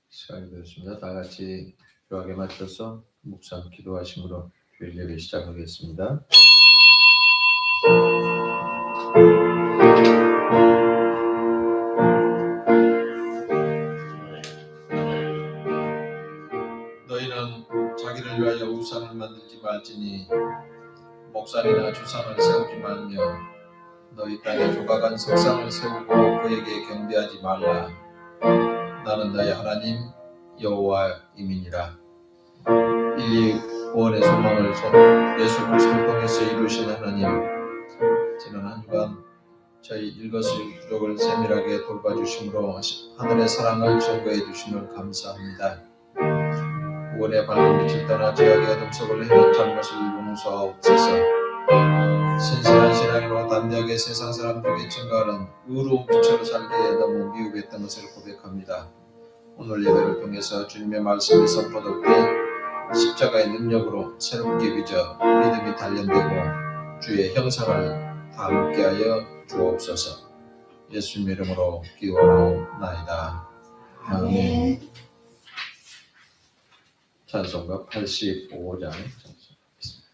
시간이 되었습니다. 다 같이 교하게 맞춰서 묵상 기도하심으로 주일 예배 시작하겠습니다. 너희는 자기를 위하여 우상을 만들지 말지니 목산이나 주상을 세우지 말며 너희 땅에 조각한 석상을 세우고 그에게 경배하지 말라. 나는 너희 하나님 여호와임이니라. 이 구원의 소망을 예수 그리스도 통해서 이루신 하나님, 지난 한 주간 저희 일거수일투족을 세밀하게 돌봐주심으로 하늘의 사랑을 증거해 주심을 감사합니다. 구원의 밝은 빛을 떠나 죄악의 어둠 속을 헤맨 잘못을 용서하옵소서. 신실한 신앙으로 담대하게 세상 사람들에게 증거하는 의로운 빛으로 살기에 너무 미흡했던 것을 고백합니다. 오늘 예배를 통해서 주님의 말씀이 선포될 때 십자가의 능력으로 새롭게 빚어 믿음이 단련되고 주의 형상을 닮게 하여 주옵소서. 예수님의 이름으로 기도하옵나이다. 아멘. 찬송가 85장 찬송하겠습니다.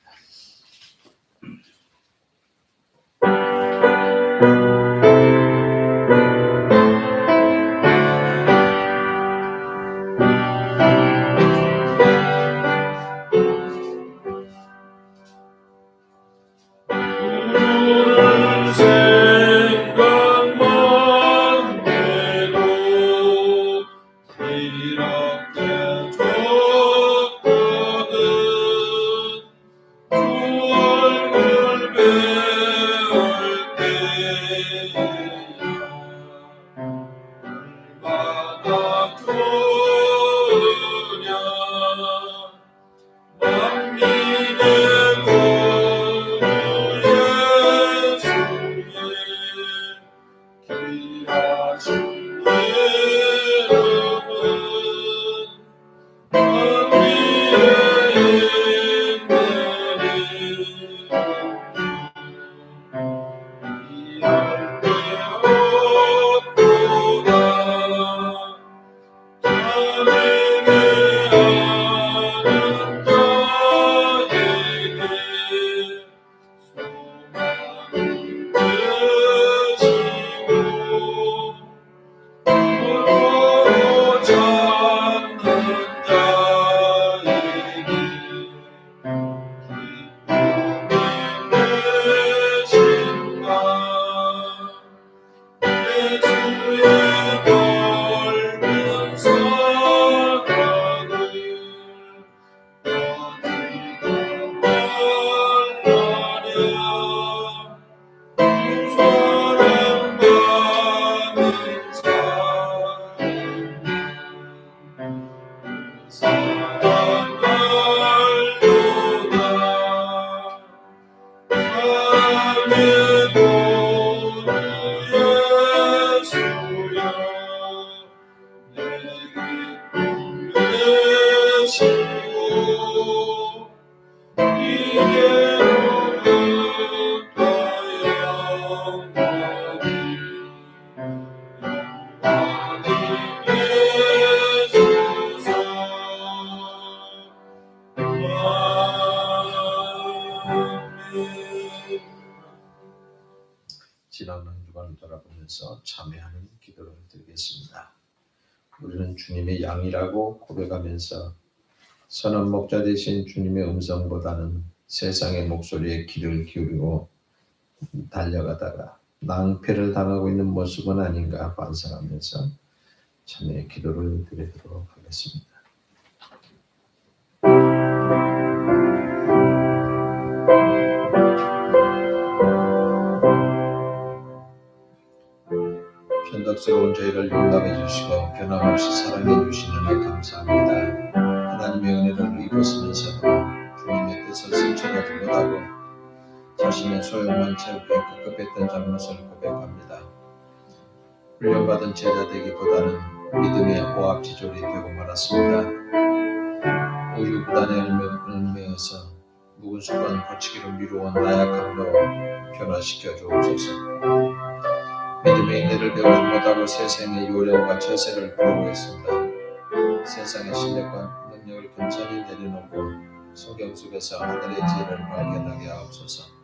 지난 한 주간을 돌아보면서 참회하는 기도를 드리겠습니다. 우리는 주님의 양이라고 고백하면서 선한 목자 되신 주님의 음성보다는 세상의 목소리에 귀를 기울이고 달려가다가 낭패를 당하고 있는 모습은 아닌가 반성하면서 참회의 기도를 드리도록 하겠습니다. 변덕스러운 저희를 용납해 주시고 변함없이 사랑해 주시는 데 감사합니다. 하나님의 은혜를 입었으면서도 주님의 뜻을 실천하지 못하고 자신의 소욕만 채우기 급급했던 잘못을 고백합니다. 훈련받은 제자 되기보다는 믿음의 오합지졸이 되고 말았습니다. 우유부단에 얽매여서 묵은 습관 고치기를 미루어 나약함으로 변화시켜 주옵소서. 믿음의 인내를 배우지 못하고 세상의 요령과 처세를 부르고 있습니다. 세상의 신뢰과 능력을 근처히 내려놓고 성경 속에서 하늘의 지혜를 발견하게 하옵소서.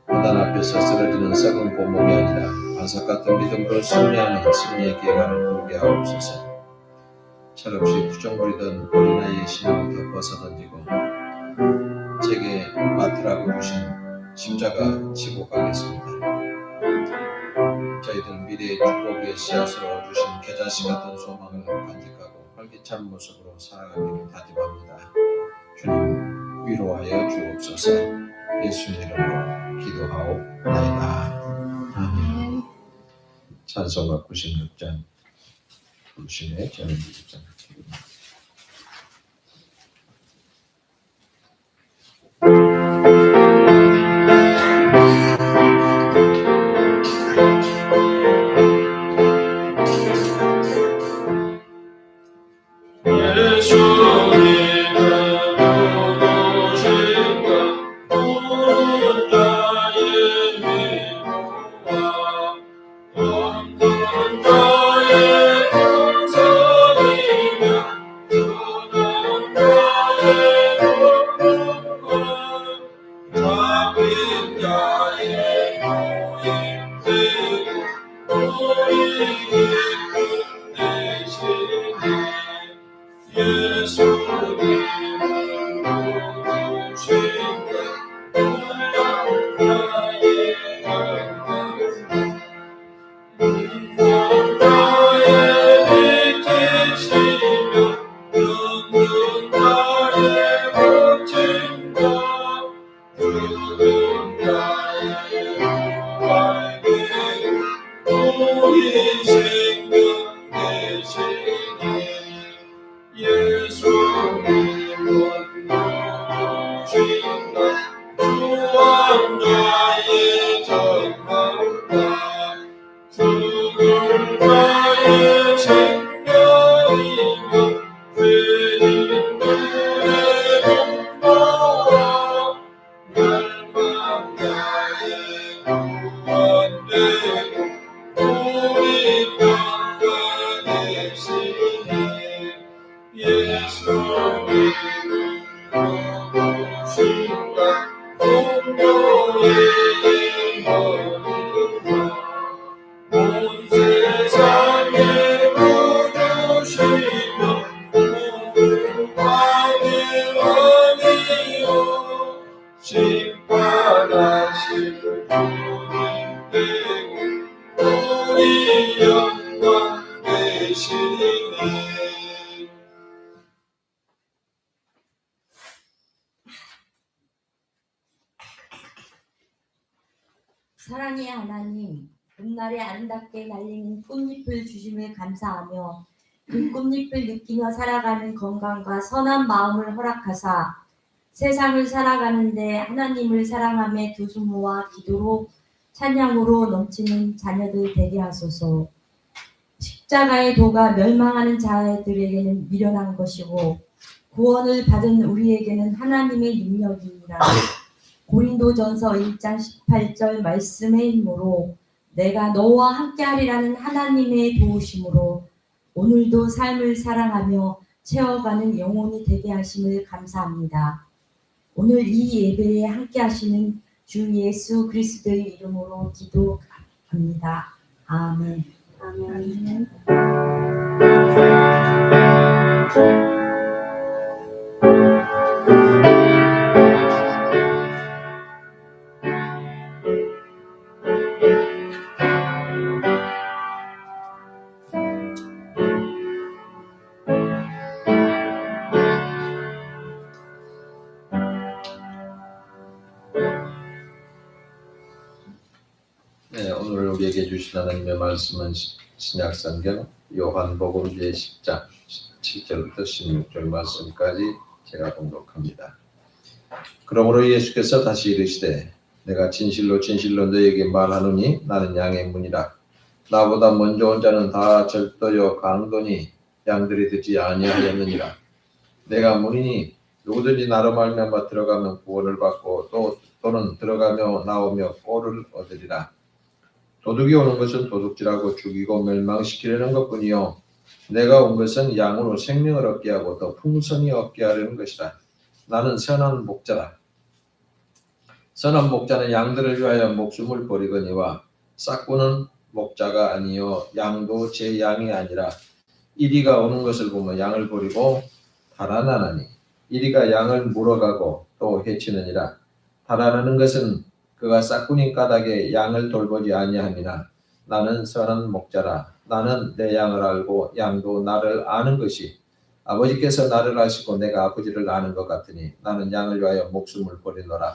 고난 앞에서 쓰러지는 썩은 고목이 아니라 반석 같은 믿음으로 승리하는 승리의 기회를 보게 하옵소서. 철없이 부정부리던 어린아이의 신앙을 덮어서 던지고 제게 맡으라고 주신 십자가 지고 가겠습니다. 저희들 미래의 축복의 씨앗으로 주신 겨자씨 같은 소망을 간직하고 활기찬 모습으로 살아가기를 다짐합니다. 주님 위로하여 주옵소서. 예수님 이름으로 기도하옵나이다. 아멘. 찬송가 96장 부르시네. 저는 96장 사랑의 하나님, 봄날에 아름답게 날리는 꽃잎을 주심을 감사하며 그 꽃잎을 느끼며 살아가는 건강과 선한 마음을 허락하사 세상을 살아가는데 하나님을 사랑함의 두 수모와 기도로 찬양으로 넘치는 자녀들 되게 하소서. 십자가의 도가 멸망하는 자들에게는 미련한 것이고 구원을 받은 우리에게는 하나님의 능력이니라. 고린도전서 1장 18절 말씀의 힘으로 내가 너와 함께하리라는 하나님의 도우심으로 오늘도 삶을 사랑하며 채워가는 영혼이 되게 하심을 감사합니다. 오늘 이 예배에 함께하시는 주 예수 그리스도의 이름으로 기도합니다. 아멘. 아멘. 네, 오늘 우리에게 주신 하나님의 말씀은 신약성경 요한복음 제10장 7절부터 16절 말씀까지 제가 봉독합니다. 그러므로 예수께서 다시 이르시되 내가 진실로 진실로 너에게 말하노니 나는 양의 문이라. 나보다 먼저 온 자는 다 절도요 강도니 양들이 듣지 아니하였느니라. 내가 문이니 누구든지 나로 말미암아 들어가면 구원을 받고 또는 들어가며 나오며 꼴을 얻으리라. 도둑이 오는 것은 도둑질하고 죽이고 멸망시키려는 것뿐이요 내가 온 것은 양으로 생명을 얻게 하고 더 풍성히 얻게 하려는 것이라. 나는 선한 목자라. 선한 목자는 양들을 위하여 목숨을 버리거니와 싹구는 목자가 아니요 양도 제 양이 아니라 이리가 오는 것을 보며 양을 버리고 달아나나니 이리가 양을 물어가고 또 해치느니라. 달아나는 것은 그가 싹구니 까닭에 양을 돌보지 아니함이나 나는 선한 목자라. 나는 내 양을 알고 양도 나를 아는 것이 아버지께서 나를 아시고 내가 아버지를 아는 것 같으니 나는 양을 위하여 목숨을 버리노라.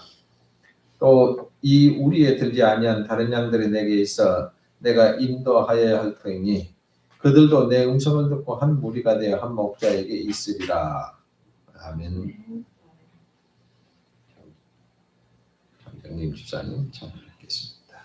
또 이 우리에 들지 아니한 다른 양들이 내게 있어 내가 인도하여야 할 터이니 그들도 내 음성을 듣고 한 무리가 되어 한 목자에게 있으리라. 아멘. 장님 집사님 찬양하겠습니다.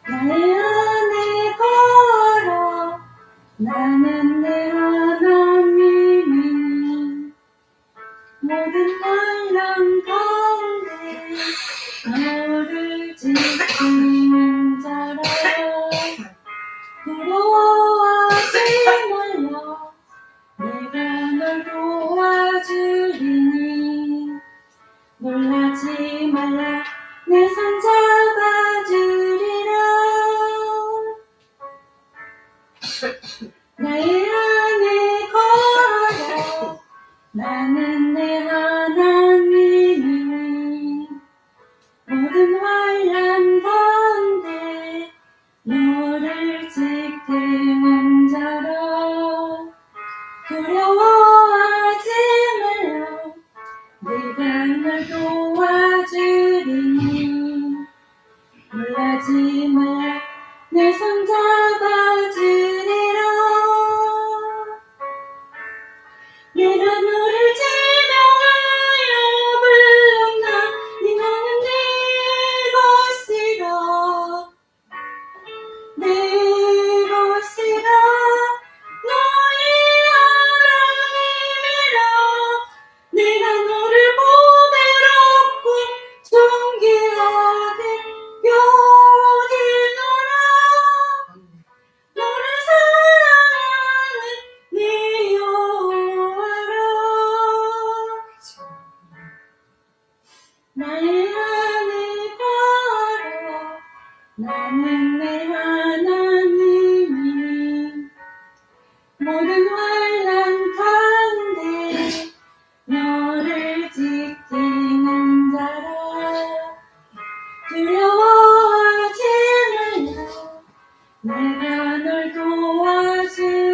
나의 안에 걸어 나는 내 하나님이니 모든 환란 가운데 너를 지키는 자라. 두려워하지 말라. 내가 널 도와주리니 놀라지 말라. 내 손 잡아주리라. 나의 안에 걸어 나는 내 하나님이니 모든 환란 가운데 너를 지키는 자라. 두려워하지 말라. 내가 널 도와주리니 놀라지 말라. 내 손 잡아주리라. 내가 너를 지명하여 불렀나. 네 너는 내 것이라. 내 것이라. 너의 하나님이라. 내가 너를 보배롭고 존귀하게 여기노라. 너를 사랑하는 네 여호와라. 나의 안에 걸어 나는 내 하나님이니 모든 환란 가운데 너를 지키는 자라. 두려워하지 말라. 내가 널 도와주리니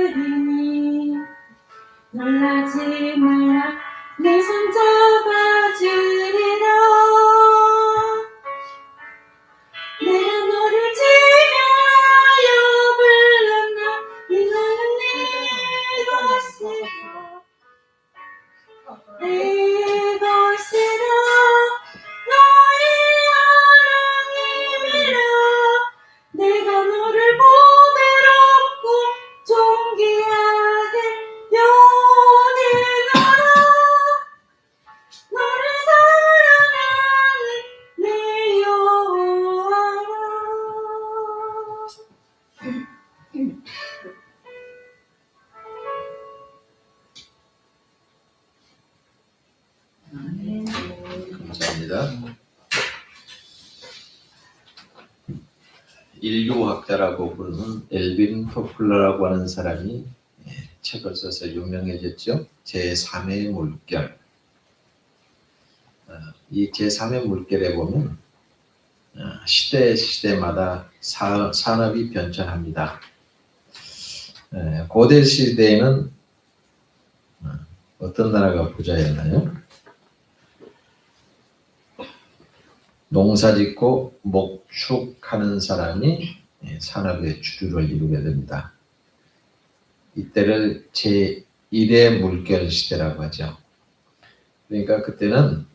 놀라지 말라. 내 손 잡아주리라. 내가 너를 지명하여 불렀나. 네 너는 내 것이라. 내 것이라. 너의 하나님이라. 내가 너를 보배롭고 존귀하게 여기노라. 너를 사랑하는 내 여호와라. 감사합니다. 인류학자라고 부르는 엘빈 토플러라고 하는 사람이 책을 써서 유명해졌죠. 제3의 물결. 이 제3의 물결에 보면 시대마다 산업이 변천합니다. 고대 시대에는 어떤 나라가 부자였나요? 농사짓고 목축하는 사람이 산업의 주류를 이루게 됩니다. 이때를 제1의 물결 시대라고 하죠. 그러니까 그때는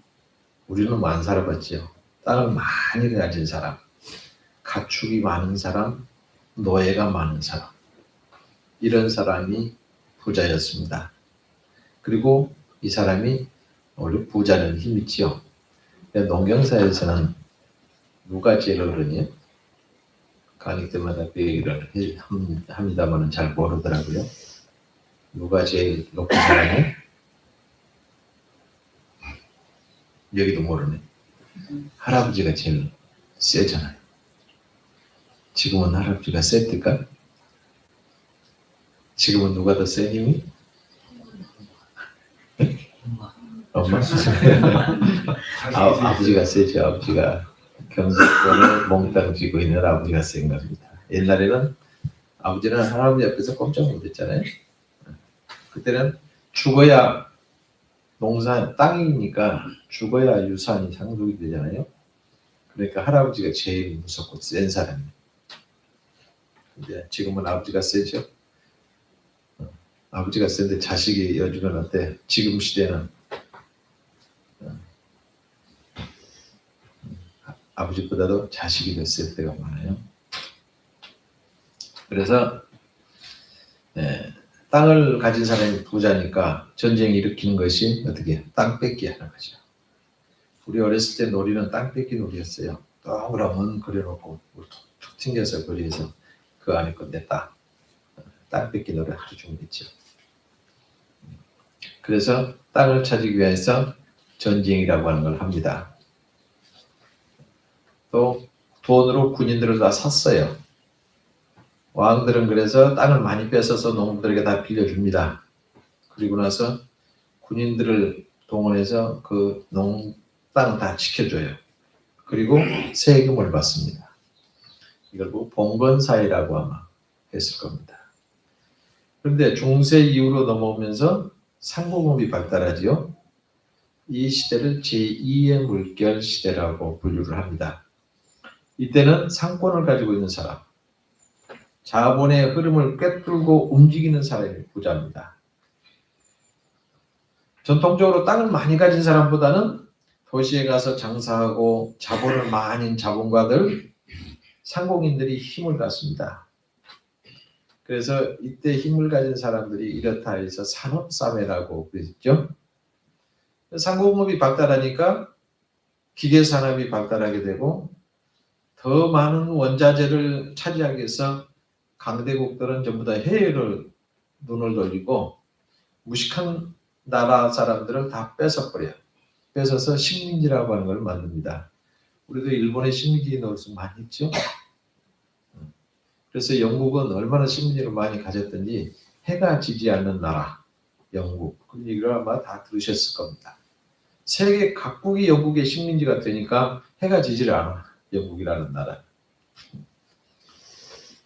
우리는 안 살아봤죠. 땅을 많이 가진 사람, 가축이 많은 사람, 노예가 많은 사람, 이런 사람이 부자였습니다. 그리고 이 사람이 원래 부자는 힘이 있지요. 농경사에서는 누가 제일 어른이에요? 강의 때마다 그 얘기를 합니다만 잘 모르더라고요. 누가 제일 높은 사람이에요? 여기도 모르네. 할아버지가 제일 세잖아요. 지금은 할아버지가 셌을까? 지금은 누가 더 세 힘이? 엄마? 아버지가 세죠. 아버지가 경제권을 몽땅 쥐고 있는 아버지가 센 겁니다. 옛날에는 아버지는 할아버지 앞에서 꼼짝 못했잖아요. 그때는 죽어야 농사 땅이니까 죽어야 유산이 상속이 되잖아요. 그러니까 할아버지가 제일 무섭고 센 사람이에요. 근데 지금은 아버지가 세죠. 아버지가 센데 자식이 요즘은 어때? 지금 시대는 아버지보다도 자식이 더 쓸 때가 많아요. 그래서 땅을 가진 사람이 부자니까 전쟁 일으키는 것이 어떻게 땅 뺏기 하는 거죠. 우리 어렸을 때 놀이는 땅 뺏기 놀이였어요. 동그라면 그려놓고 툭 튕겨서 거리에서 그 안에 건데 땅 뺏기 놀이 아주 중요했죠. 그래서 땅을 찾기 위해서 전쟁이라고 하는 걸 합니다. 또 돈으로 군인들을 다 샀어요. 왕들은 그래서 땅을 많이 뺏어서 농부들에게 다 빌려줍니다. 그리고 나서 군인들을 동원해서 그 땅 다 지켜줘요. 그리고 세금을 받습니다. 이걸 보고 봉건사회라고 아마 했을 겁니다. 그런데 중세 이후로 넘어오면서 상공업이 발달하지요. 이 시대를 제2의 물결 시대라고 분류를 합니다. 이때는 상권을 가지고 있는 사람, 자본의 흐름을 꿰뚫고 움직이는 사람이 부자입니다. 전통적으로 땅을 많이 가진 사람보다는 도시에 가서 장사하고 자본을 많은 자본가들, 상공인들이 힘을 갖습니다. 그래서 이때 힘을 가진 사람들이 이렇다 해서 산업사회라고 그랬죠. 상공업이 발달하니까 기계산업이 발달하게 되고 더 많은 원자재를 차지하기 위해서 강대국들은 전부 다 해외를 눈을 돌리고 무식한 나라 사람들을 다 뺏어버려요. 뺏어서 식민지라고 하는 걸 만듭니다. 우리도 일본의 식민지에 넣을 수 많이 있죠. 그래서 영국은 얼마나 식민지를 많이 가졌던지 해가 지지 않는 나라, 영국. 그 얘기를 아마 다 들으셨을 겁니다. 세계 각국이 영국의 식민지가 되니까 해가 지지를 않아. 영국이라는 나라.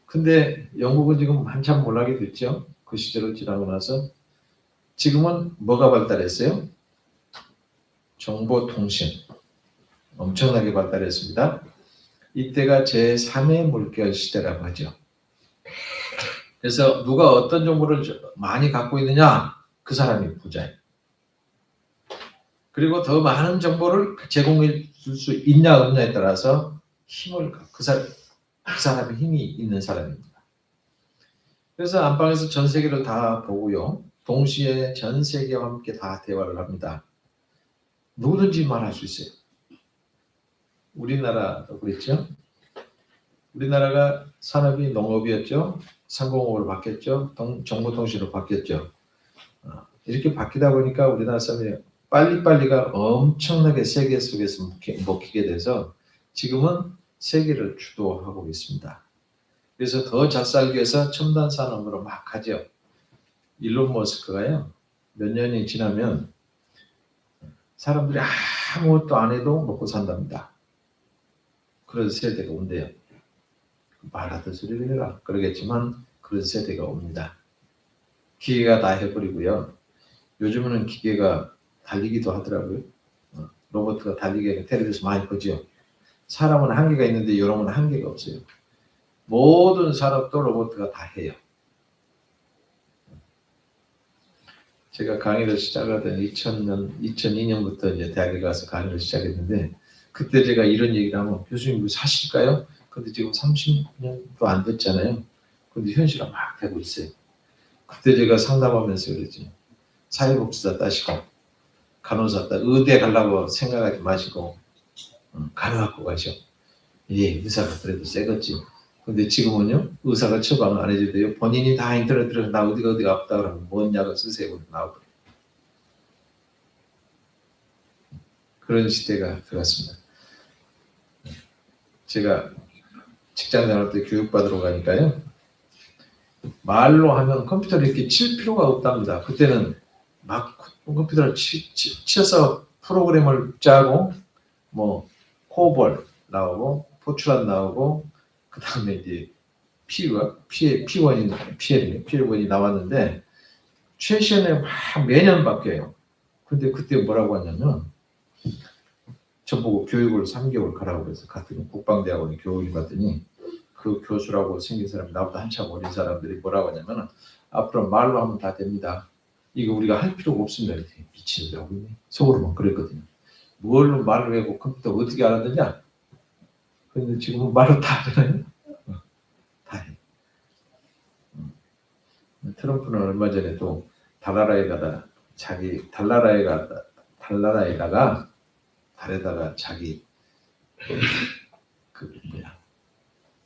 근데 영국은 지금 한참 몰락이 됐죠. 그 시절을 지나고 나서 지금은 뭐가 발달했어요? 정보통신. 엄청나게 발달했습니다. 이때가 제3의 물결 시대라고 하죠. 그래서 누가 어떤 정보를 많이 갖고 있느냐, 그 사람이 부자예요. 그리고 더 많은 정보를 제공해 줄 수 있냐 없냐에 따라서 힘을 그 사람의 힘이 있는 사람입니다. 그래서 안방에서 전 세계를 다 보고요. 동시에 전 세계와 함께 다 대화를 합니다. 누구든지 말할 수 있어요. 우리나라도 그랬죠. 우리나라가 산업이 농업이었죠. 상공업으로 바뀌었죠. 정보통신으로 바뀌었죠. 이렇게 바뀌다 보니까 우리나라 사람이 빨리빨리가 엄청나게 세계 속에서 먹히게 돼서 지금은 세계를 주도하고 있습니다. 그래서 더 잘 살기 위해서 첨단 산업으로 막 가죠. 일론 머스크가요. 몇 년이 지나면 사람들이 아무것도 안 해도 먹고 산답니다. 그런 세대가 온대요. 말하던 소리를 해라. 그러겠지만 그런 세대가 옵니다. 기계가 다 해버리고요. 요즘은 기계가 달리기도 하더라고요. 로봇가 달리기 텔레비에서 많이 보죠. 사람은 한계가 있는데 여러분은 한계가 없어요. 모든 산업도 로봇가 다 해요. 제가 강의를 시작하던 2002년부터 이제 대학에 가서 강의를 시작했는데 그때 제가 이런 얘기를 하면 교수님 이거 사실까요? 그 근데 지금 30년도 안 됐잖아요. 근데 현실화 막 되고 있어요. 그때 제가 상담하면서 그랬지. 사회복지사 따시고 간호사 따 의대 가려고 생각하지 마시고 간호학과 가셔. 예, 의사가 그래도 세겠지. 근데 지금은요, 의사가 처방을 안 해줘도요, 본인이 다 인터넷 들어서 나 어디가 아프다 그러면 뭔 약을 쓰세요. 나오고. 그런 시대가 들어갔습니다. 제가 직장 다닐 때 교육받으러 가니까요, 말로 하면 컴퓨터를 이렇게 칠 필요가 없답니다. 그때는 막 컴퓨터를 쳐서 프로그램을 짜고, 뭐, 코볼 나오고, 포출란 나오고, 그 다음에 이제 P1이 나왔는데, 최신에 막 매년 바뀌어요. 근데 그때 뭐라고 하냐면, 저보고 교육을 3개월 가라고 그래서 갔더니 국방대학원에 교육을 갔더니 그 교수라고 생긴 사람이 나보다 한참 어린 사람들이 뭐라고 하냐면 앞으로 말로 하면 다 됩니다. 이거 우리가 할 필요가 없습니다. 이렇게 미치더라고요. 속으로만 그랬거든요. 뭘로 말을 하고 컴퓨터 어떻게 알았느냐? 근데 지금은 말로 다 하잖아요. 다 해. 트럼프는 얼마 전에 또 달나라에다가 달에다가 자기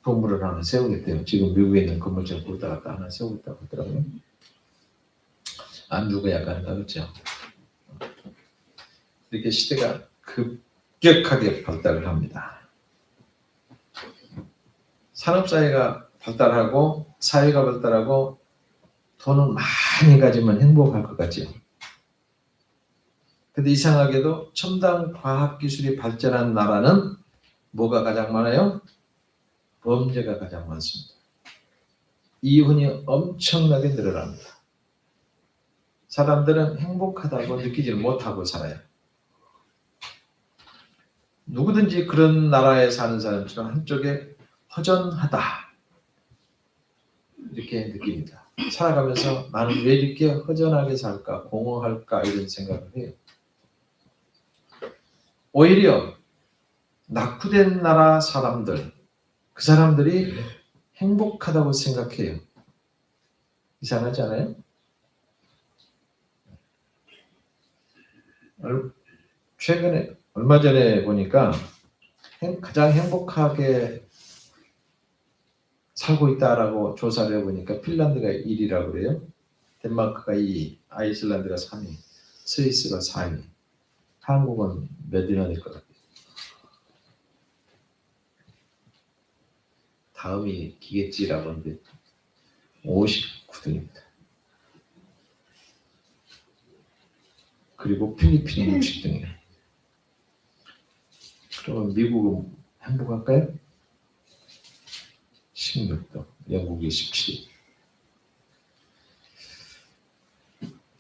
건물을 하나 세우겠대요. 지금 미국에 있는 건물처럼 보다가 하나 세우겠다고 하더라고요. 안 누가 약간 그렇죠. 이렇게 시대가 급격하게 발달을 합니다. 산업사회가 발달하고 사회가 발달하고 돈은 많이 가지면 행복할 것 같죠. 근데 이상하게도 첨단 과학기술이 발전한 나라는 뭐가 가장 많아요? 범죄가 가장 많습니다. 이혼이 엄청나게 늘어납니다. 사람들은 행복하다고 느끼지 못하고 살아요. 누구든지 그런 나라에 사는 사람처럼 한쪽에 허전하다 이렇게 느낍니다. 살아가면서 나는 왜 이렇게 허전하게 살까, 공허할까 이런 생각을 해요. 오히려 낙후된 나라 사람들, 그 사람들이 행복하다고 생각해요. 이상하지 않아요? 최근에 얼마 전에 보니까 가장 행복하게 살고 있다라고 조사를 해보니까 핀란드가 1위라고 그래요. 덴마크가 2위, 아이슬란드가 3위, 스위스가 4위. 한국은 몇 위나 될 것 같아요? 다음이 기겠지라고 하는데 59등입니다. 그리고 필리핀이 60등이에요. 그러면 미국은 행복할까요? 16등, 영국이 17위.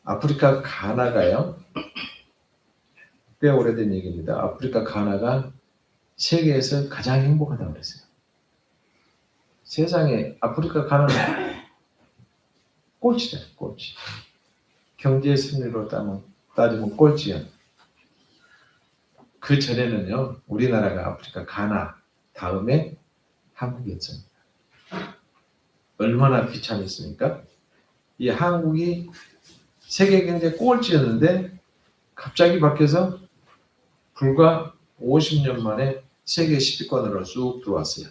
아프리카 가나가요. 꽤 오래된 얘기입니다. 아프리카 가나가 세계에서 가장 행복하다고 그랬어요. 세상에 아프리카 가나는 꼴찌다, 꼴찌. 경제 승리로 따지면 꼴찌야. 그 전에는요, 우리나라가 아프리카 가나 다음에 한국이었습니다. 얼마나 비참했습니까? 이 한국이 세계 경제 꼴찌였는데 갑자기 바뀌어서 불과 50년 만에 세계 10위권으로 쑥 들어왔어요.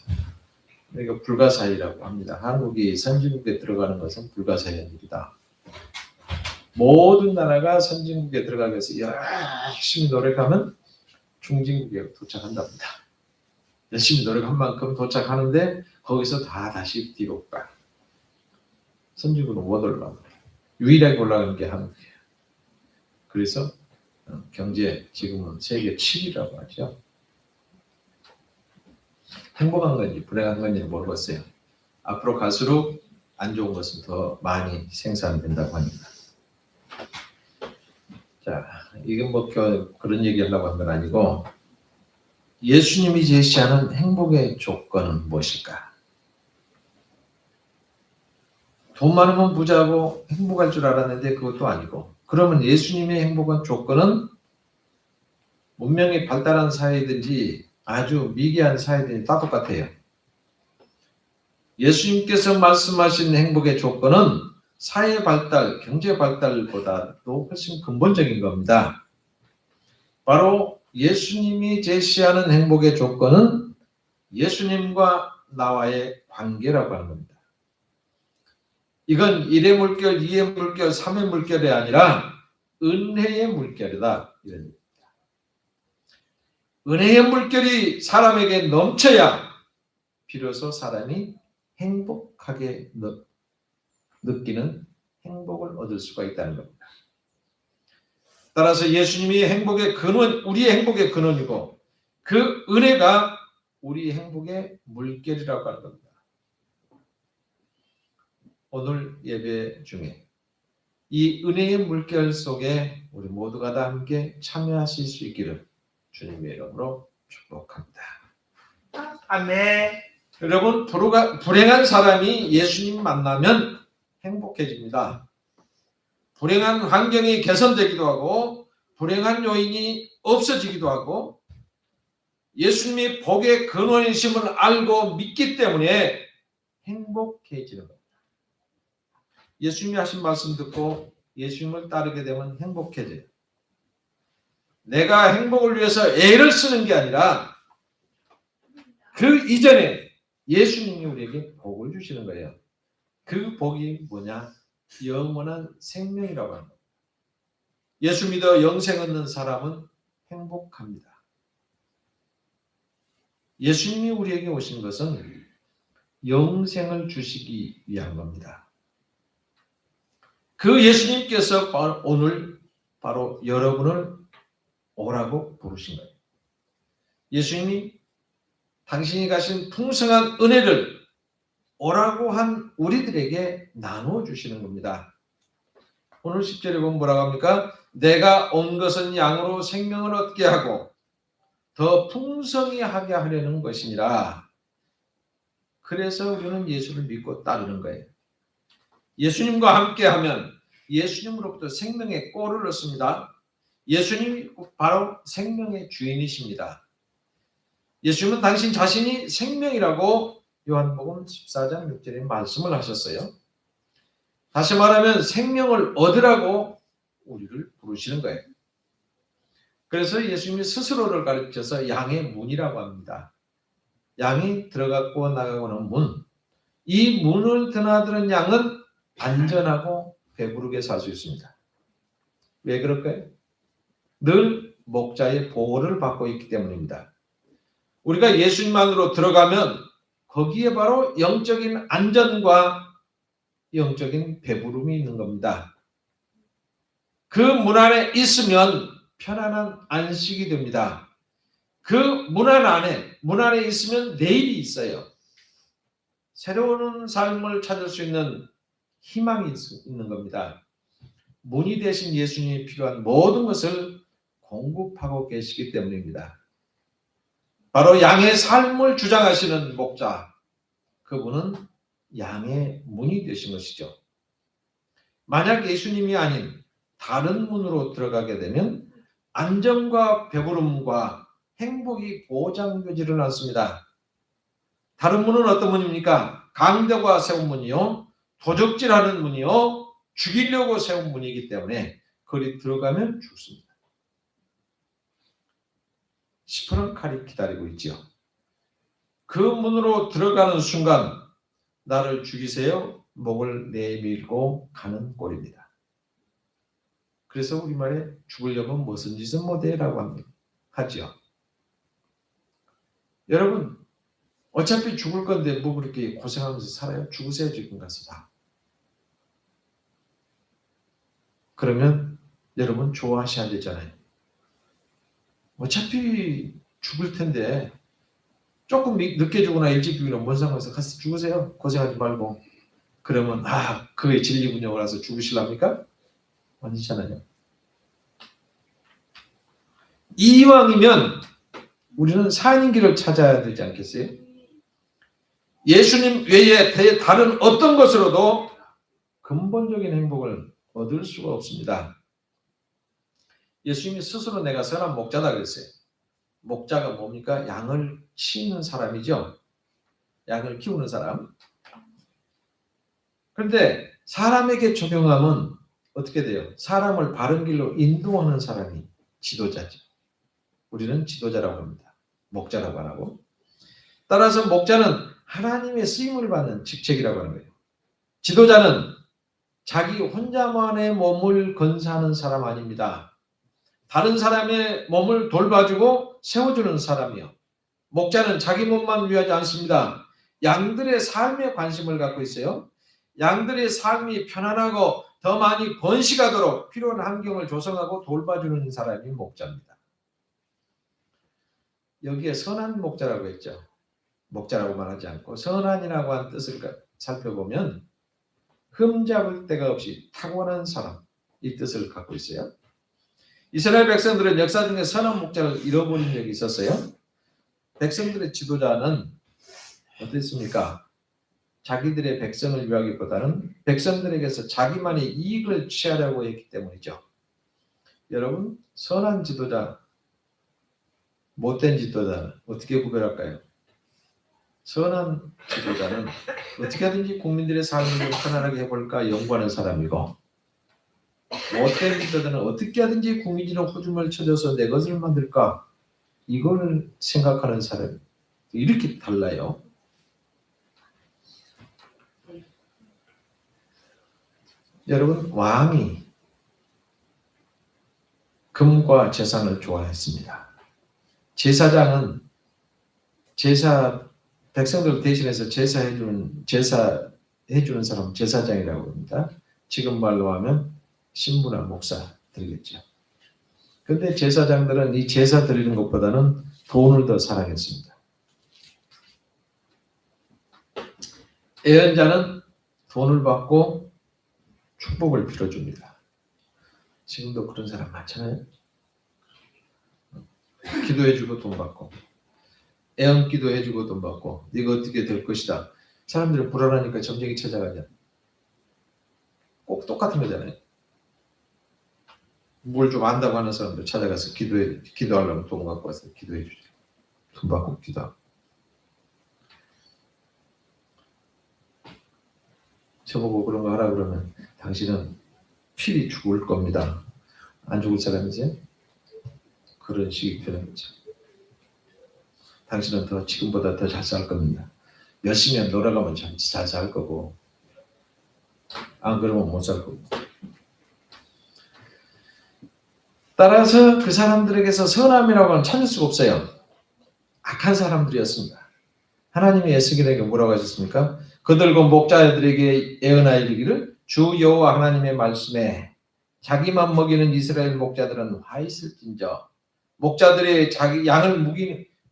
그러니까 불가사의라고 합니다. 한국이 선진국에 들어가는 것은 불가사의한 일이다. 모든 나라가 선진국에 들어가기 위해서 열심히 노력하면 중진국에 도착한답니다. 열심히 노력한 만큼 도착하는데 거기서 다시 뒤로 가. 선진국은 못 올라가요. 유일하게 올라가는 게 한국이에요. 그래서 경제 지금은 세계 7위라고 하죠. 행복한 건지 불행한 건지는 모르겠어요. 앞으로 갈수록 안 좋은 것은 더 많이 생산된다고 합니다. 자, 이건 뭐 그런 얘기 하려고 한 건 아니고 예수님이 제시하는 행복의 조건은 무엇일까? 돈 많으면 부자고 행복할 줄 알았는데 그것도 아니고 그러면 예수님의 행복한 조건은 문명이 발달한 사회든지 아주 미개한 사회든지 다 똑같아요. 예수님께서 말씀하신 행복의 조건은 사회 발달, 경제 발달보다도 훨씬 근본적인 겁니다. 바로 예수님이 제시하는 행복의 조건은 예수님과 나와의 관계라고 하는 겁니다. 이건 1의 물결, 2의 물결, 3의 물결이 아니라 은혜의 물결이다. 이런 얘기입니다. 은혜의 물결이 사람에게 넘쳐야 비로소 사람이 행복하게 느끼는 행복을 얻을 수가 있다는 겁니다. 따라서 예수님이 행복의 근원, 우리의 행복의 근원이고 그 은혜가 우리의 행복의 물결이라고 하는 겁니다. 오늘 예배 중에 이 은혜의 물결 속에 우리 모두가 다 함께 참여하실 수 있기를 주님의 이름으로 축복합니다. 아멘. 여러분, 불행한 사람이 예수님 만나면 행복해집니다. 불행한 환경이 개선되기도 하고 불행한 요인이 없어지기도 하고 예수님이 복의 근원이심을 알고 믿기 때문에 행복해지는 겁니다. 예수님이 하신 말씀 듣고 예수님을 따르게 되면 행복해져요. 내가 행복을 위해서 애를 쓰는 게 아니라 그 이전에 예수님이 우리에게 복을 주시는 거예요. 그 복이 뭐냐? 영원한 생명이라고 합니다. 예수 믿어 영생 얻는 사람은 행복합니다. 예수님이 우리에게 오신 것은 영생을 주시기 위한 겁니다. 그 예수님께서 오늘 바로 여러분을 오라고 부르신 거예요. 예수님이 당신이 가신 풍성한 은혜를 오라고 한 우리들에게 나누어 주시는 겁니다. 오늘 10절에 보면 뭐라고 합니까? 내가 온 것은 양으로 생명을 얻게 하고 더 풍성히 하게 하려는 것이니라. 그래서 우리는 예수를 믿고 따르는 거예요. 예수님과 함께하면 예수님으로부터 생명의 꼴을 얻습니다. 예수님이 바로 생명의 주인이십니다. 예수님은 당신 자신이 생명이라고 요한복음 14장 6절에 말씀을 하셨어요. 다시 말하면 생명을 얻으라고 우리를 부르시는 거예요. 그래서 예수님이 스스로를 가르쳐서 양의 문이라고 합니다. 양이 들어가고 나가고는 문. 이 문을 드나드는 양은 안전하고 배부르게 살 수 있습니다. 왜 그럴까요? 늘 목자의 보호를 받고 있기 때문입니다. 우리가 예수님만으로 들어가면 거기에 바로 영적인 안전과 영적인 배부름이 있는 겁니다. 그 문 안에 있으면 편안한 안식이 됩니다. 그 문 안에 있으면 내일이 있어요. 새로운 삶을 찾을 수 있는 희망이 있는 겁니다. 문이 되신 예수님이 필요한 모든 것을 공급하고 계시기 때문입니다. 바로 양의 삶을 주장하시는 목자, 그분은 양의 문이 되신 것이죠. 만약 예수님이 아닌 다른 문으로 들어가게 되면 안정과 배부름과 행복이 보장되지를 않습니다. 다른 문은 어떤 문입니까? 강도가 세운 문이요, 도적질하는 문이요, 죽이려고 세운 문이기 때문에 거기 들어가면 죽습니다. 시퍼런 칼이 기다리고 있지요. 그 문으로 들어가는 순간 나를 죽이세요, 목을 내밀고 가는 꼴입니다. 그래서 우리말에 죽으려면 무슨 짓은 못해라고 하죠. 여러분, 어차피 죽을 건데 뭐 그렇게 고생하면서 살아요? 죽으세요, 지금 가서 다. 그러면 여러분 좋아하셔야 되잖아요. 어차피 죽을 텐데 조금 늦게 죽거나 일찍 죽으나 뭔 상관에서 가서 죽으세요. 고생하지 말고. 그러면 그게 진리군요. 그래서 죽으실랍니까? 아니잖아요. 이왕이면 우리는 사는 길을 찾아야 되지 않겠어요? 예수님 외에 다른 어떤 것으로도 근본적인 행복을 얻을 수가 없습니다. 예수님이 스스로 내가 선한 목자다 그랬어요. 목자가 뭡니까? 양을 치는 사람이죠. 양을 키우는 사람. 그런데 사람에게 적용하면 어떻게 돼요? 사람을 바른 길로 인도하는 사람이 지도자죠. 우리는 지도자라고 합니다. 목자라고 안 하고. 따라서 목자는 하나님의 쓰임을 받는 직책이라고 하는 거예요. 지도자는 자기 혼자만의 몸을 건사하는 사람 아닙니다. 다른 사람의 몸을 돌봐주고 세워주는 사람이요. 목자는 자기 몸만 위하지 않습니다. 양들의 삶에 관심을 갖고 있어요. 양들의 삶이 편안하고 더 많이 번식하도록 필요한 환경을 조성하고 돌봐주는 사람이 목자입니다. 여기에 선한 목자라고 했죠. 목자라고 말하지 않고 선한이라고 한 뜻을 살펴보면 흠잡을 데가 없이 타고난 사람, 이 뜻을 갖고 있어요. 이스라엘 백성들은 역사 중에 선한 목자를 잃어버린 적이 있었어요. 백성들의 지도자는 어땠습니까? 자기들의 백성을 위하기보다는 백성들에게서 자기만의 이익을 취하려고 했기 때문이죠. 여러분, 선한 지도자, 못된 지도자 어떻게 구별할까요? 선한 지도자는 어떻게 하든지 국민들의 삶을 좀 편안하게 해볼까 연구하는 사람이고, 못된 지도자는 어떻게 하든지 국민들의 호중을 쳐줘서 내 것을 만들까 이걸 생각하는 사람. 이렇게 달라요. 여러분, 왕이 금과 재산을 좋아했습니다. 제사장은 백성들 대신해서 제사해주는 사람 제사장이라고 합니다. 지금 말로 하면 신부나 목사들이겠죠. 그런데 제사장들은 이 제사 드리는 것보다는 돈을 더 사랑했습니다. 예언자는 돈을 받고 축복을 빌어줍니다. 지금도 그런 사람 많잖아요. 기도해주고 돈 받고, 애언 기도해주고 돈 받고, 네가 어떻게 될 것이다. 사람들이 불안하니까 점쟁이 찾아가냐. 꼭 똑같은 거잖아요. 뭘 좀 안다고 하는 사람들 찾아가서 기도하려면 돈 갖고 와서 기도해 주죠. 돈 받고 기도하고. 저보고 그런 거 하라 그러면 당신은 필히 죽을 겁니다. 안 죽을 사람이지? 그런 식의 표현이죠. 당신은 지금보다 더 잘 살 겁니다. 열심히 놀아가면 잘 살 거고, 안 그러면 못 살 거고. 따라서 그 사람들에게서 선함이라고는 찾을 수가 없어요. 악한 사람들이었습니다. 하나님이 에스겔에게 뭐라고 하셨습니까? 그들과 목자들에게 예언하여 이르기를 주 여호와 하나님의 말씀에 자기만 먹이는 이스라엘 목자들은 화 있을진저 목자들의 자기 양을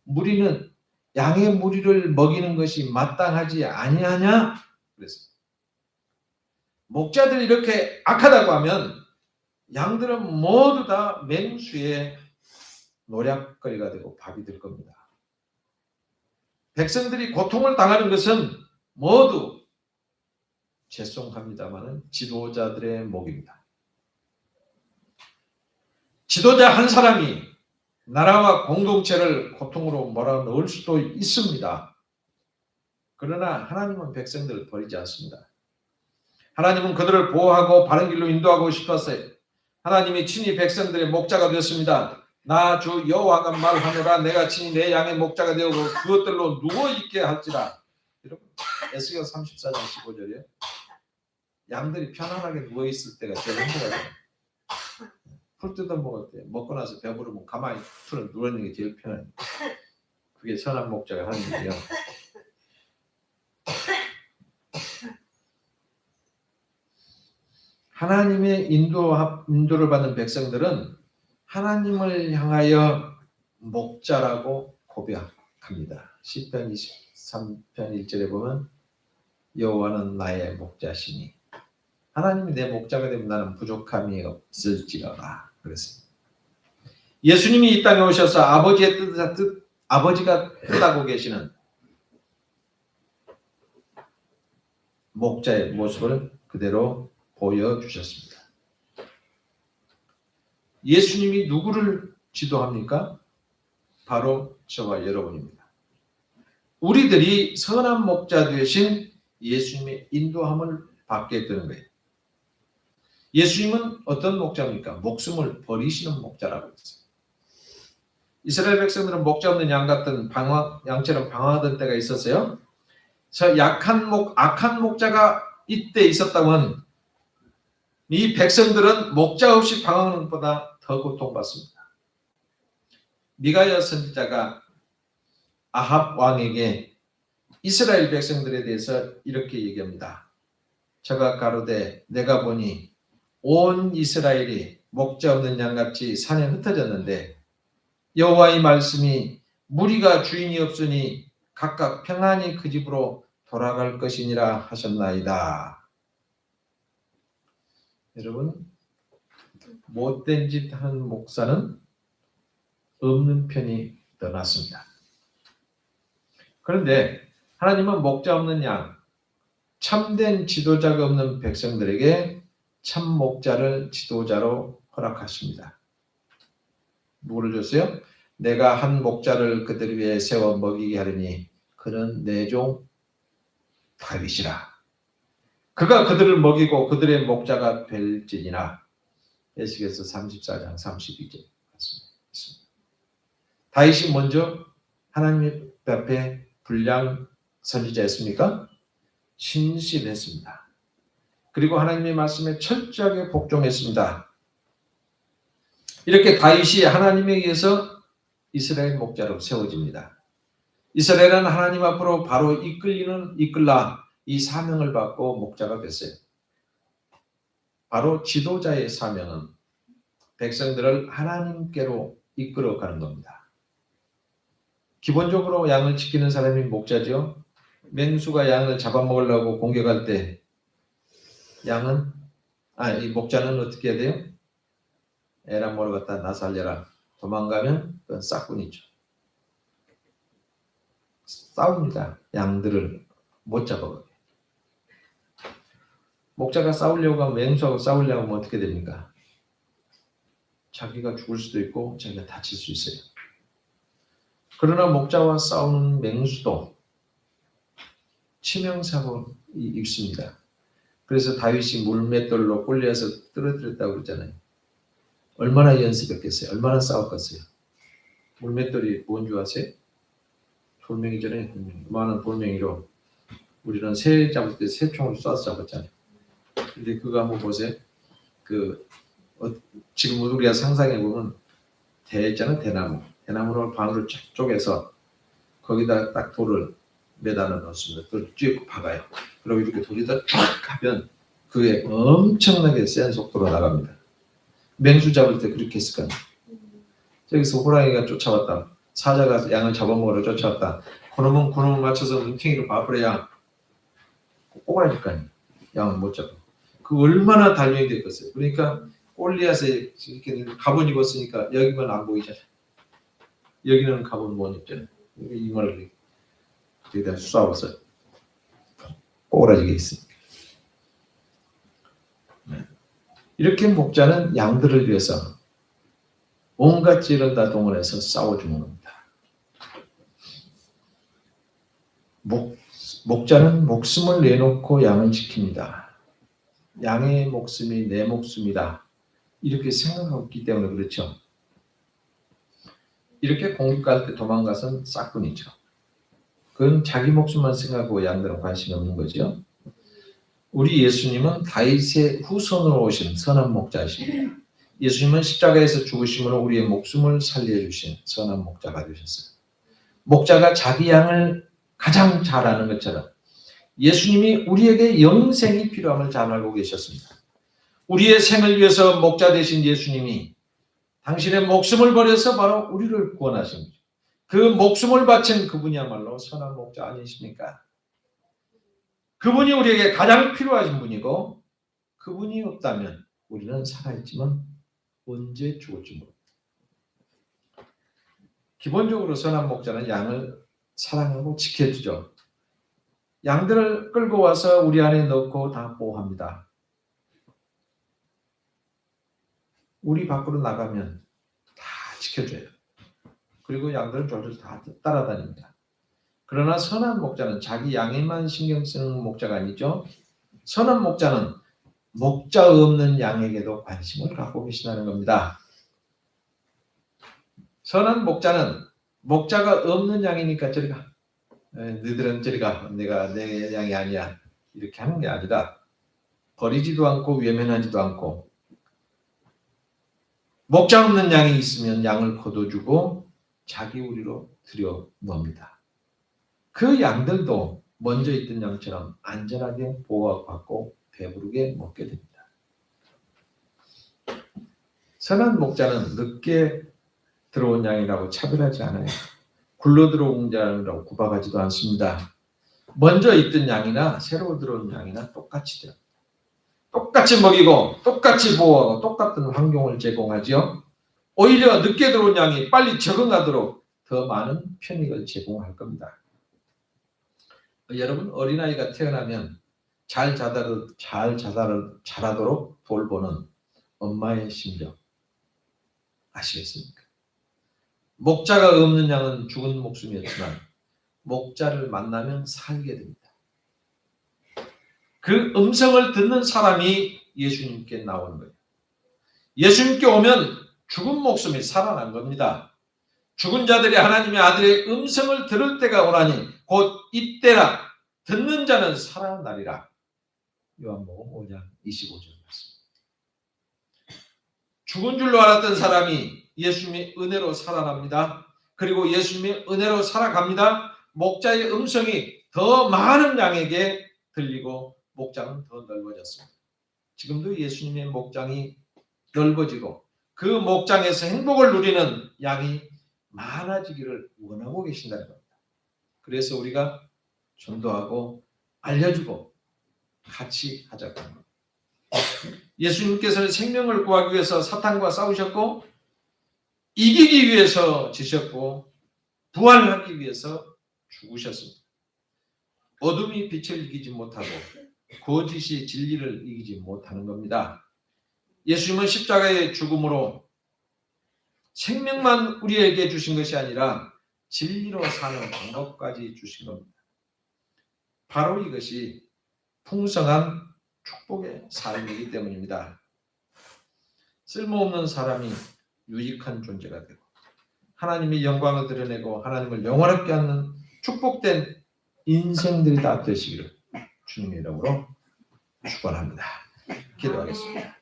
무리는 양의 무리를 먹이는 것이 마땅하지 아니하냐? 그랬습니다. 목자들이 이렇게 악하다고 하면 양들은 모두 다 맹수의 노략거리가 되고 밥이 될 겁니다. 백성들이 고통을 당하는 것은 모두 죄송합니다마는 지도자들의 목입니다. 지도자 한 사람이 나라와 공동체를 고통으로 몰아넣을 수도 있습니다. 그러나 하나님은 백성들을 버리지 않습니다. 하나님은 그들을 보호하고 바른 길로 인도하고 싶었어요. 하나님이 친히 백성들의 목자가 되었습니다. 나 주 여호와가 말하노라 내가 친히 내 양의 목자가 되고 그것들로 누워 있게 할지라. 여러분 에스겔 34장 15절이에요. 양들이 편안하게 누워 있을 때가 제일 행복하죠. 풀 뜯어 먹을 때 먹고 나서 배부르면 가만히 풀어 누워 있는 게 제일 편해요. 그게 선한 목자가 하는 일이에요. 하나님의 인도를 받는 백성들은 하나님을 향하여 목자라고 고백합니다. 시편 23편 1절에 보면 여호와는 나의 목자시니 하나님이 내 목자가 되면 나는 부족함이 없을지어라 그랬습니다. 예수님이 이 땅에 오셔서 아버지가 뜻하고 계시는 목자의 모습을 그대로 보여주셨습니다. 예수님이 누구를 지도합니까? 바로 저와 여러분입니다. 우리들이 선한 목자 되신 예수님의 인도함을 받게 되는 거예요. 예수님은 어떤 목자입니까? 목숨을 버리시는 목자라고 했어요. 이스라엘 백성들은 목자 없는 양 같은 양처럼 방황하던 때가 있었어요. 악한 목자가 이때 있었다면 이 백성들은 목자 없이 방황하는 것보다 더 고통받습니다. 미가야 선지자가 아합 왕에게 이스라엘 백성들에 대해서 이렇게 얘기합니다. 저가 가로되 내가 보니 온 이스라엘이 목자 없는 양같이 산에 흩어졌는데 여호와의 말씀이 무리가 주인이 없으니 각각 평안히 그 집으로 돌아갈 것이니라 하셨나이다. 여러분, 못된 짓 하는 목사는 없는 편이 더 낫습니다. 그런데 하나님은 목자 없는 양, 참된 지도자가 없는 백성들에게 참 목자를 지도자로 허락하십니다. 누구를 줬어요? 내가 한 목자를 그들 위에 세워 먹이게 하리니 그는 내 종 다윗이라. 그가 그들을 먹이고 그들의 목자가 될지니라. 에스겔서 34장 32절 같습니다. 다윗이 먼저 하나님 앞에 불량 선지자였습니까? 신실했습니다. 그리고 하나님의 말씀에 철저하게 복종했습니다. 이렇게 다윗이 하나님에 의해서 이스라엘 목자로 세워집니다. 이스라엘은 하나님 앞으로 바로 이끌라 이 사명을 받고 목자가 됐어요. 바로 지도자의 사명은 백성들을 하나님께로 이끌어가는 겁니다. 기본적으로 양을 지키는 사람이 목자죠. 맹수가 양을 잡아먹으려고 공격할 때 이 목자는 어떻게 해야 돼요? 에라 모르겠다 나 살려라. 도망가면 그건 싹군이죠. 싸웁니다. 양들을 못 잡아가게. 목자가 싸우려고 하면 맹수하고 싸우려고 하면 어떻게 됩니까? 자기가 죽을 수도 있고 자기가 다칠 수 있어요. 그러나 목자와 싸우는 맹수도 치명사고 있습니다. 그래서 다윗이 물맷돌로 골리앗을 떨어뜨렸다고 그랬잖아요. 얼마나 연습했겠어요? 얼마나 싸웠겠어요? 물맷돌이 뭔 줄 아세요? 돌멩이잖아요. 많은 돌멩이로 우리는 새 잡을 때 새총을 쏴서 잡았잖아요. 근데 그거 한번 보세요. 지금 우리가 상상해 보면 대나무로 반으로 쫙 쪼개서 거기다 딱 돌을 매달아 넣습니다. 돌을 쭉 박아요. 그리고 이렇게 돌에다 쫙 하면 그게 엄청나게 센 속도로 나갑니다. 맹수 잡을 때 그렇게 했을 거예요. 저기서 호랑이가 쫓아왔다. 사자가 양을 잡아먹으러 쫓아왔다. 그놈을 맞춰서 눈탱이로 봐버려야 꼬라니까요. 양을 못 잡아. 그 얼마나 단련이 됐겠어요. 그러니까 골리앗에 이렇게 갑옷 입었으니까 여기만 안 보이잖아요. 여기는 갑옷 못 입잖아요. 이마를 여기다 쏴서 꼬라지게 있으니까. 이렇게 목자는 양들을 위해서 온갖 찌를 다 동원해서 싸워주는 겁니다. 목자는 목숨을 내놓고 양을 지킵니다. 양의 목숨이 내 목숨이다. 이렇게 생각하고 있기 때문에 그렇죠. 이렇게 공격할 때 도망가선 싹군이죠. 그건 자기 목숨만 생각하고 양들은 관심이 없는 거죠. 우리 예수님은 다윗의 후손으로 오신 선한 목자이십니다. 예수님은 십자가에서 죽으심으로 우리의 목숨을 살려주신 선한 목자가 되셨어요. 목자가 자기 양을 가장 잘 아는 것처럼 예수님이 우리에게 영생이 필요함을 잘 알고 계셨습니다. 우리의 생을 위해서 목자 되신 예수님이 당신의 목숨을 버려서 바로 우리를 구원하신 거죠. 그 목숨을 바친 그분이야말로 선한 목자 아니십니까? 그분이 우리에게 가장 필요하신 분이고 그분이 없다면 우리는 살아있지만 언제 죽을지 모릅니다. 기본적으로 선한 목자는 양을 사랑하고 지켜주죠. 양들을 끌고 와서 우리 안에 넣고 다 보호합니다. 우리 밖으로 나가면 다 지켜줘요. 그리고 양들은 졸졸 다 따라다닙니다. 그러나 선한 목자는 자기 양에만 신경 쓰는 목자가 아니죠. 선한 목자는 목자 없는 양에게도 관심을 갖고 계시다는 겁니다. 선한 목자는 목자가 없는 양이니까 저리 가. 너희들은 저리 가. 내가 내 양이 아니야. 이렇게 하는 게 아니라 버리지도 않고 외면하지도 않고 목자 없는 양이 있으면 양을 거둬주고 자기 우리로 들여놓습니다. 그 양들도 먼저 있던 양처럼 안전하게 보호받고 배부르게 먹게 됩니다. 선한 목자는 늦게 들어온 양이라고 차별하지 않아요. 굴러 들어온 양이라고 구박하지도 않습니다. 먼저 있던 양이나 새로 들어온 양이나 똑같이 돼요. 똑같이 먹이고 똑같이 보호하고 똑같은 환경을 제공하죠. 오히려 늦게 들어온 양이 빨리 적응하도록 더 많은 편익을 제공할 겁니다. 여러분 어린아이가 태어나면 잘 자라도록 돌보는 엄마의 심정 아시겠습니까? 목자가 없는 양은 죽은 목숨이었지만 목자를 만나면 살게 됩니다. 그 음성을 듣는 사람이 예수님께 나오는 거예요. 예수님께 오면 죽은 목숨이 살아난 겁니다. 죽은 자들이 하나님의 아들의 음성을 들을 때가 오나니 곧 이때라 듣는 자는 살아나리라. 요한복음 5장 25절 말씀. 죽은 줄로 알았던 사람이 예수님의 은혜로 살아납니다. 그리고 예수님의 은혜로 살아갑니다. 목자의 음성이 더 많은 양에게 들리고 목장은 더 넓어졌습니다. 지금도 예수님의 목장이 넓어지고 그 목장에서 행복을 누리는 양이 많아지기를 원하고 계신다는 겁니다. 그래서 우리가 전도하고 알려주고 같이 하자고 합니다. 예수님께서는 생명을 구하기 위해서 사탄과 싸우셨고 이기기 위해서 지셨고 부활하기 위해서 죽으셨습니다. 어둠이 빛을 이기지 못하고 거짓이 진리를 이기지 못하는 겁니다. 예수님은 십자가의 죽음으로 생명만 우리에게 주신 것이 아니라 진리로 사는 방법까지 주신 겁니다. 바로 이것이 풍성한 축복의 삶이기 때문입니다. 쓸모없는 사람이 유익한 존재가 되고 하나님의 영광을 드러내고 하나님을 영원하게 하는 축복된 인생들이 다 되시기를 주님의 이름으로 축원합니다. 기도하겠습니다.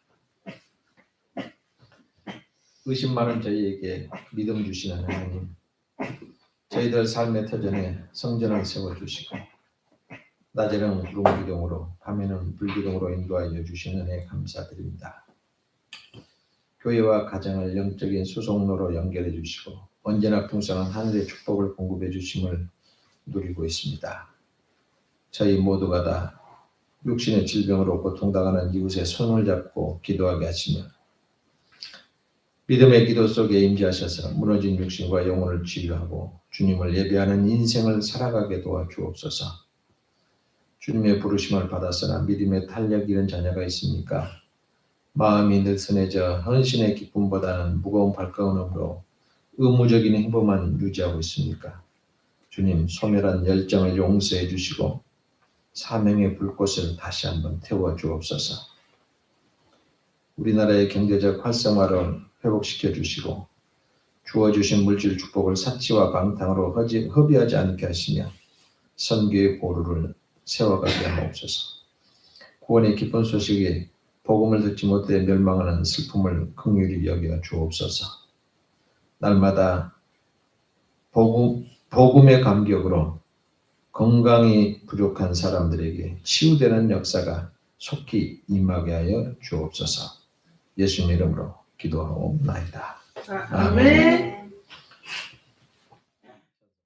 의심 많은 저희에게 믿음 주시는 하나님, 저희들 삶의 터전에 성전을 세워주시고 낮에는 구름기둥으로 밤에는 불기둥으로 인도하여 주시는 은혜 감사드립니다. 교회와 가정을 영적인 수송로로 연결해 주시고 언제나 풍성한 하늘의 축복을 공급해 주심을 누리고 있습니다. 저희 모두가 다 육신의 질병으로 고통당하는 이웃의 손을 잡고 기도하게 하시며 믿음의 기도 속에 임재하셔서 무너진 육신과 영혼을 치유하고 주님을 예배하는 인생을 살아가게 도와주옵소서. 주님의 부르심을 받았으나 믿음의 탄력 잃은 자녀가 있습니까? 마음이 느슨해져 헌신의 기쁨보다는 무거운 발걸음으로 의무적인 행보만 유지하고 있습니까? 주님, 소멸한 열정을 용서해 주시고 사명의 불꽃을 다시 한번 태워 주옵소서. 우리나라의 경제적 활성화를 회복시켜 주시고 주어주신 물질 축복을 사치와 방탕으로 허비하지 않게 하시며 선교의 보루를 세워가게 하옵소서. 구원의 기쁜 소식이 복음을 듣지 못해 멸망하는 슬픔을 긍휼히 여겨 주옵소서. 날마다 복음의 감격으로 건강이 부족한 사람들에게 치유되는 역사가 속히 임하게 하여 주옵소서. 예수님 이름으로 기도하옵나이다. 아멘.